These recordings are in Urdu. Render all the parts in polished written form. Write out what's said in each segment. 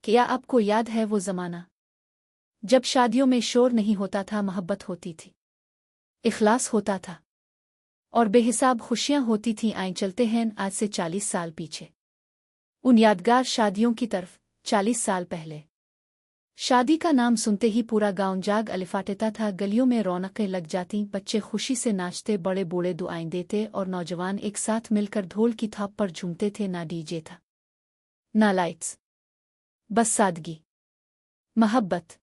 کیا آپ کو یاد ہے وہ زمانہ جب شادیوں میں شور نہیں ہوتا تھا، محبت ہوتی تھی، اخلاص ہوتا تھا اور بے حساب خوشیاں ہوتی تھیں؟ آئیں چلتے ہیں آج سے 40 سال پیچھے، ان یادگار شادیوں کی طرف۔ 40 سال پہلے شادی کا نام سنتے ہی پورا گاؤں جاگ الفاٹتا تھا، گلیوں میں رونقیں لگ جاتی، بچے خوشی سے ناچتے، بڑے بوڑھے دعائیں دیتے اور نوجوان ایک ساتھ مل کر ڈھول کی تھاپ پر جھومتے تھے۔ نہ ڈی جے تھا، نہ لائٹس، بس سادگی، محبت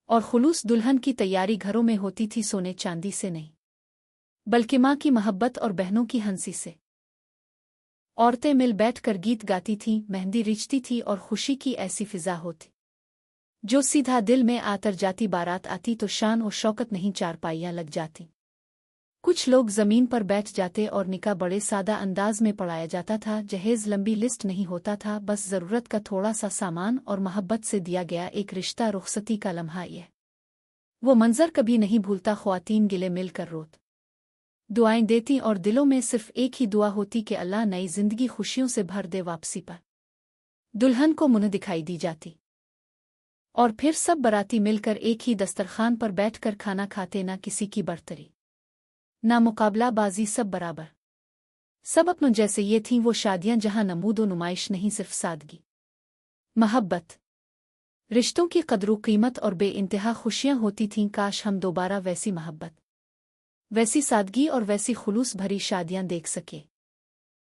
اور خلوص۔ دلہن کی تیاری گھروں میں ہوتی تھی، سونے چاندی سے نہیں بلکہ ماں کی محبت اور بہنوں کی ہنسی سے۔ عورتیں مل بیٹھ کر گیت گاتی تھیں، مہندی رچتی تھی اور خوشی کی ایسی فضا ہوتی جو سیدھا دل میں آتر جاتی۔ بارات آتی تو شان و شوکت نہیں، چارپائیاں لگ جاتی، کچھ لوگ زمین پر بیٹھ جاتے اور نکاح بڑے سادہ انداز میں پڑھایا جاتا تھا۔ جہیز لمبی لسٹ نہیں ہوتا تھا، بس ضرورت کا تھوڑا سا سامان اور محبت سے دیا گیا ایک رشتہ۔ رخصتی کا لمحہ، یہ وہ منظر کبھی نہیں بھولتا۔ خواتین گلے مل کر روت دعائیں دیتی اور دلوں میں صرف ایک ہی دعا ہوتی کہ اللہ نئی زندگی خوشیوں سے بھر دے۔ واپسی پر دلہن کو منہ دکھائی دی جاتی اور پھر سب باراتی مل کر ایک ہی دسترخوان پر بیٹھ کر کھانا کھاتے، نہ کسی کی برتری، نہ مقابلہ بازی، سب برابر، سب اپنوں جیسے۔ یہ تھیں وہ شادیاں جہاں نمود و نمائش نہیں، صرف سادگی، محبت، رشتوں کی قدر و قیمت اور بے انتہا خوشیاں ہوتی تھیں۔ کاش ہم دوبارہ ویسی محبت، ویسی سادگی اور ویسی خلوص بھری شادیاں دیکھ سکے۔